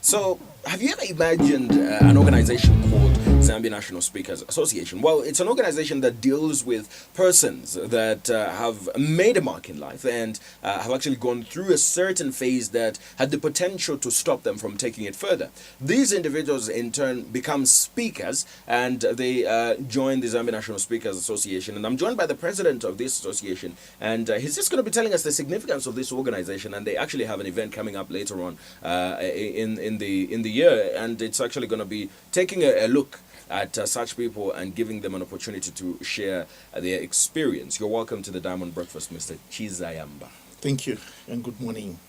So, have you ever imagined an organization called Zambia National Speakers Association? Well, it's an organization that deals with persons that have made a mark in life and have actually gone through a certain phase that had the potential to stop them from taking it further. These individuals, in turn, become speakers and they join the Zambia National Speakers Association. And I'm joined by the president of this association, and he's just going to be telling us the significance of this organization. And they actually have an event coming up later on in the year, and it's actually going to be taking a look at such people and giving them an opportunity to share their experience. You're welcome to the Diamond Breakfast, Mr. Chizayamba. Thank you, and good morning.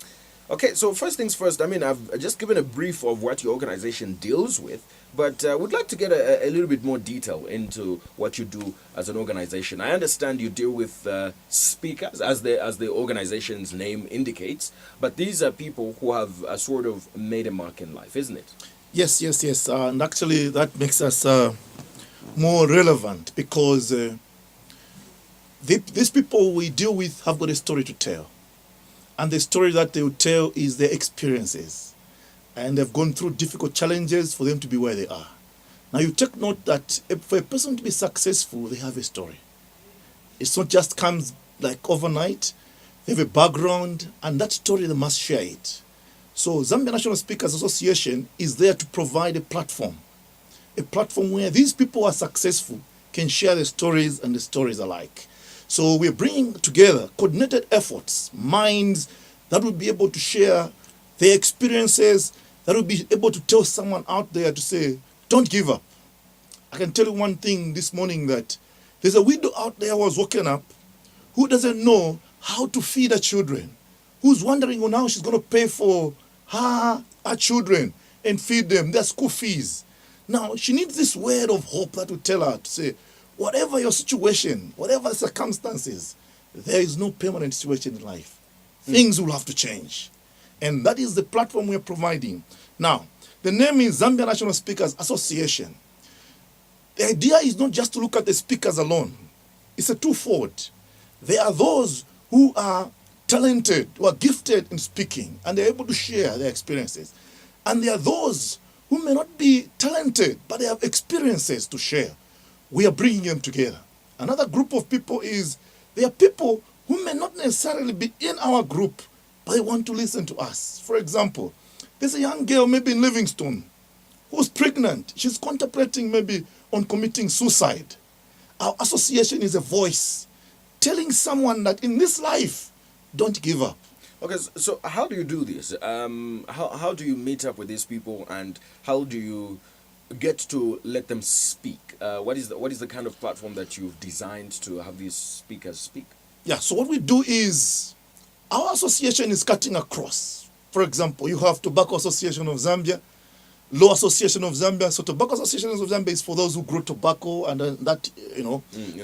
Okay, so first things first, I mean, I've just given a brief of what your organization deals with, but would like to get a little bit more detail into what you do as an organization. I understand you deal with speakers, as the organization's name indicates, but these are people who have sort of made a mark in life, isn't it? Yes, yes, yes. And actually, that makes us more relevant because these people we deal with have got a story to tell. And the story that they will tell is their experiences. And they've gone through difficult challenges for them to be where they are. Now, you take note that for a person to be successful, they have a story. It's not just comes like overnight. They have a background, and that story, they must share it. So Zambia National Speakers Association is there to provide a platform where these people who are successful can share their stories and the stories alike. So we're bringing together coordinated efforts, minds that will be able to share their experiences, that will be able to tell someone out there to say, don't give up. I can tell you one thing this morning, that there's a widow out there who was woken up who doesn't know how to feed her children, who's wondering on how she's going to pay for her children and feed them their school fees. Now, she needs this word of hope that will tell her to say, whatever your situation, whatever the circumstances, there is no permanent situation in life. Things will have to change. And that is the platform we're providing. Now, the name is Zambia National Speakers Association. The idea is not just to look at the speakers alone. It's a twofold. There are those who are talented, who are gifted in speaking, and they're able to share their experiences. And there are those who may not be talented, but they have experiences to share. We are bringing them together. Another group of people is, there are people who may not necessarily be in our group, but they want to listen to us. For example, there's a young girl maybe in Livingstone who's pregnant. She's contemplating maybe on committing suicide. Our association is a voice telling someone that in this life, don't give up. Okay, so how do you do this? How do you meet up with these people, and how do you get to let them speak? What is the kind of platform that you've designed to have these speakers speak? Yeah, so what we do is, our association is cutting across. For example, you have Tobacco Association of Zambia, Law Association of Zambia. So Tobacco Association of Zambia is for those who grow tobacco, and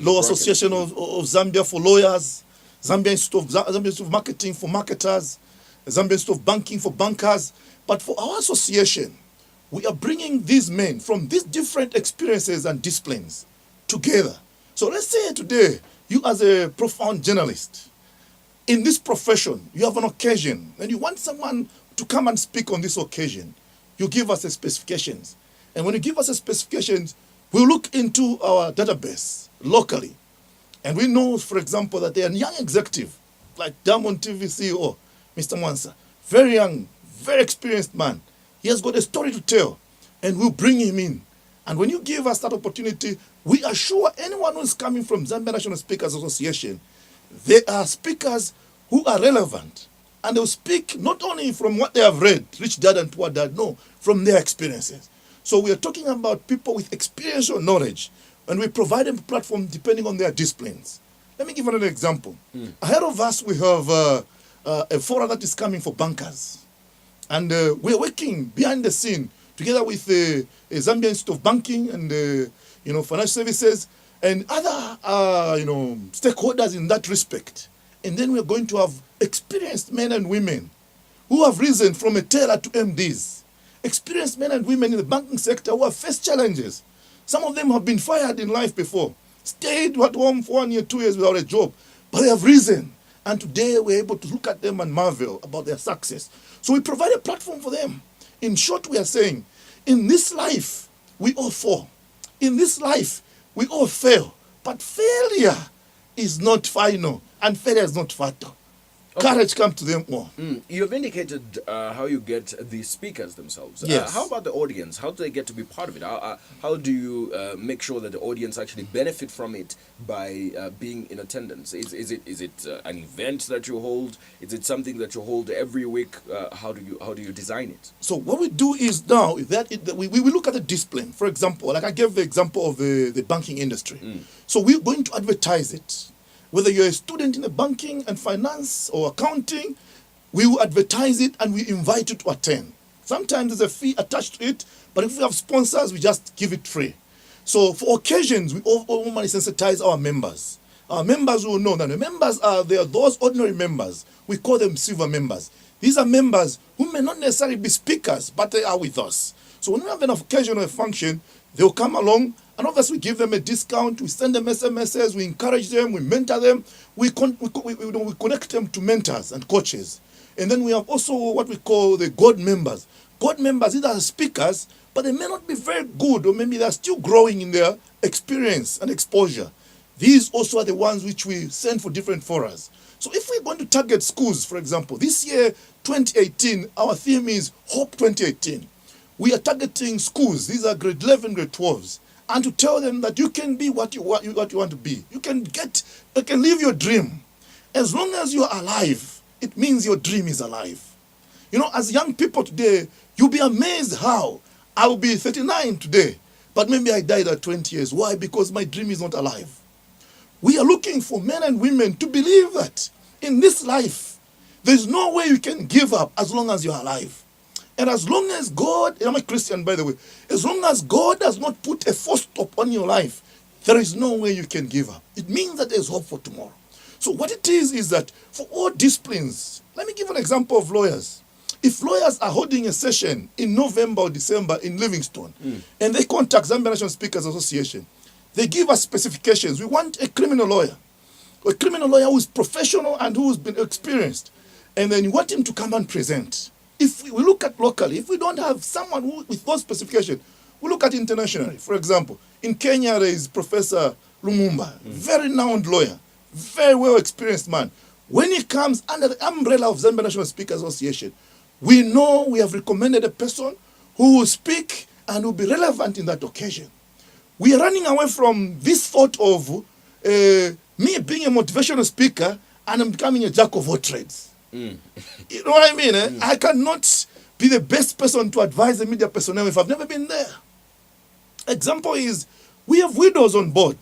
Law Association of Zambia for lawyers, Zambia Institute of Marketing for marketers, Zambia Institute of Banking for bankers. But for our association, we are bringing these men from these different experiences and disciplines together. So let's say today, you as a profound journalist, in this profession, you have an occasion, and you want someone to come and speak on this occasion. You give us the specifications. And when you give us the specifications, we'll look into our database locally. And we know, for example, that there are young executive, like Diamond TV CEO, Mr. Mwansa, very young, very experienced man. He has got a story to tell, and we'll bring him in. And when you give us that opportunity, we assure anyone who is coming from Zambia National Speakers Association, they are speakers who are relevant. And they'll speak not only from what they have read, Rich Dad and Poor Dad, no, from their experiences. So we are talking about people with experiential knowledge, and we provide them a platform depending on their disciplines. Let me give another example. Ahead of us, we have a forum that is coming for bankers. And we're working behind the scene together with the Zambia Institute of Banking and financial services and other stakeholders in that respect. And then we're going to have experienced men and women who have risen from a teller to MDs. Experienced men and women in the banking sector who have faced challenges. Some of them have been fired in life before, stayed at home for 1 year, 2 years without a job, but they have risen. And today we're able to look at them and marvel about their success. So we provide a platform for them. In short, we are saying, in this life, we all fall. In this life, we all fail. But failure is not final, and failure is not fatal. Okay. Courage comes to them all. You've indicated how you get the speakers themselves. Yes. How about the audience? How do they get to be part of it? How do you make sure that the audience actually benefit from it by being in attendance? Is it an event that you hold? Is it something that you hold every week? How do you design it? So what we do is now we look at the discipline. For example, like I gave the example of the banking industry. So we're going to advertise it. Whether you're a student in the banking and finance or accounting, we will advertise it and we invite you to attend. Sometimes there's a fee attached to it, but if we have sponsors, we just give it free. So for occasions, we normally sensitize our members. Our members will know that the members are those ordinary members. We call them silver members. These are members who may not necessarily be speakers, but they are with us. So when we have an occasion or a function, they'll come along, and obviously we give them a discount, we send them SMSs, we encourage them, we mentor them, we connect them to mentors and coaches. And then we have also what we call the God members. God members, these are speakers, but they may not be very good, or maybe they're still growing in their experience and exposure. These also are the ones which we send for different forums. So if we're going to target schools, for example, this year, 2018, our theme is Hope 2018. We are targeting schools. These are grade 11, grade 12s. And to tell them that you can be what you want to be. You can live your dream. As long as you're alive, it means your dream is alive. You know, as young people today, you'll be amazed how I will be 39 today, but maybe I died at 20 years. Why? Because my dream is not alive. We are looking for men and women to believe that in this life, there's no way you can give up as long as you're alive. And as long as God, I'm a Christian by the way, as long as God does not put a full stop on your life, there is no way you can give up. It means that there's hope for tomorrow. So what it is that for all disciplines, let me give an example of lawyers. If lawyers are holding a session in November or December in Livingstone, and they contact Zambia National Speakers Association, they give us specifications. We want a criminal lawyer who is professional and who has been experienced. And then you want him to come and present. If we look at locally, if we don't have someone with those specifications, we look at internationally. For example, in Kenya, there is Professor Lumumba, very renowned lawyer, very well experienced man. When he comes under the umbrella of Zambia National Speakers Association, we know we have recommended a person who will speak and will be relevant in that occasion. We are running away from this thought of me being a motivational speaker and I'm becoming a jack of all trades. You know what I mean? I cannot be the best person to advise the media personnel if I've never been there. Example is, we have widows on board.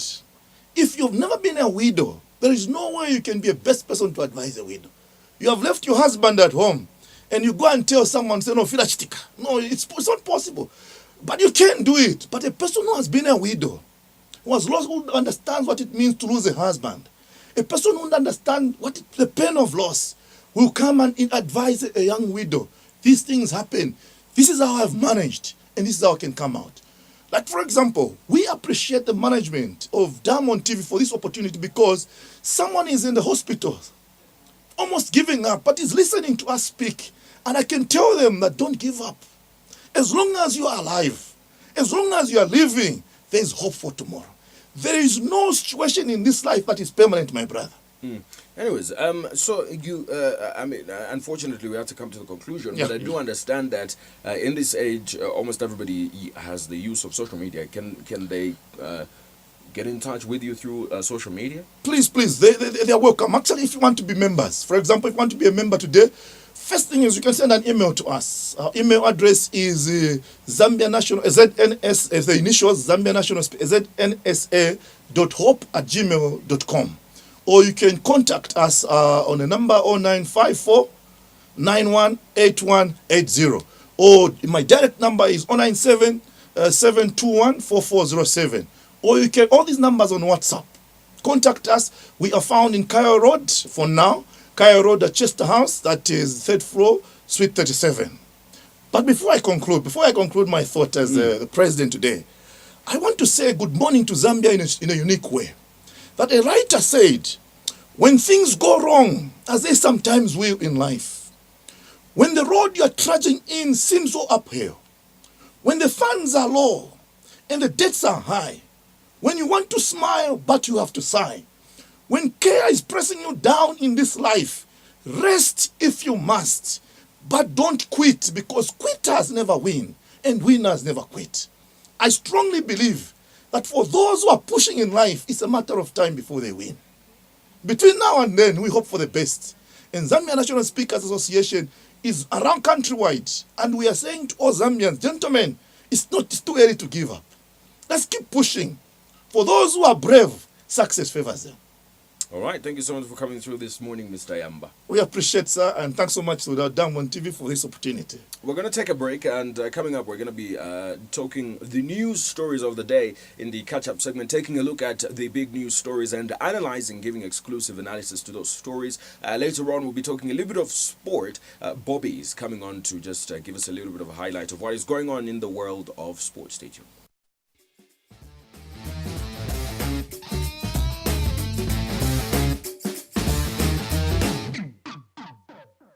If you've never been a widow, there is no way you can be a best person to advise a widow. You have left your husband at home, and you go and tell someone, say, no, filachitika. No, it's not possible. But you can do it. But a person who has been a widow, who has lost, who understands what it means to lose a husband, a person who understands the pain of loss, will come and advise a young widow. These things happen. This is how I've managed, and this is how I can come out. Like, for example, we appreciate the management of Diamond TV for this opportunity because someone is in the hospital, almost giving up, but is listening to us speak. And I can tell them that don't give up. As long as you are alive, as long as you are living, there is hope for tomorrow. There is no situation in this life that is permanent, my brother. Anyways, so you, unfortunately, we have to come to the conclusion. Yeah. But I do understand that in this age, almost everybody has the use of social media. Can they get in touch with you through social media? Please, they are welcome. Actually, if you want to be members, for example, if you want to be a member today, first thing is you can send an email to us. Our email address is Zambia National, ZNS, as the initials, Zambia National, znsa.hope@gmail.com. Or you can contact us on the number 0954 918180. Or my direct number is 097 721 4407. Or you can, all these numbers on WhatsApp. Contact us. We are found in Kaya Road for now. Kaya Road at Chester House, that is 3rd floor, Suite 37. But before I conclude my thought as the president today, I want to say good morning to Zambia in a unique way. That a writer said, when things go wrong, as they sometimes will in life, When the road you're trudging in seems so uphill, when the funds are low and the debts are high, when you want to smile but you have to sigh, when care is pressing you down in this life, rest if you must, but don't quit, because quitters never win and winners never quit. I strongly believe that for those who are pushing in life, it's a matter of time before they win. Between now and then, we hope for the best. And Zambia National Speakers Association is around countrywide, and we are saying to all Zambians, gentlemen, it's too early to give up. Let's keep pushing. For those who are brave, success favors them. All right. Thank you so much for coming through this morning, Mr. Yamba. We appreciate, sir, and thanks so much to the Diamond TV for this opportunity. We're going to take a break, and coming up, we're going to be talking the news stories of the day in the catch-up segment, taking a look at the big news stories and analyzing, giving exclusive analysis to those stories. Later on, we'll be talking a little bit of sport. Bobby is coming on to just give us a little bit of a highlight of what is going on in the world of sports. Stay tuned.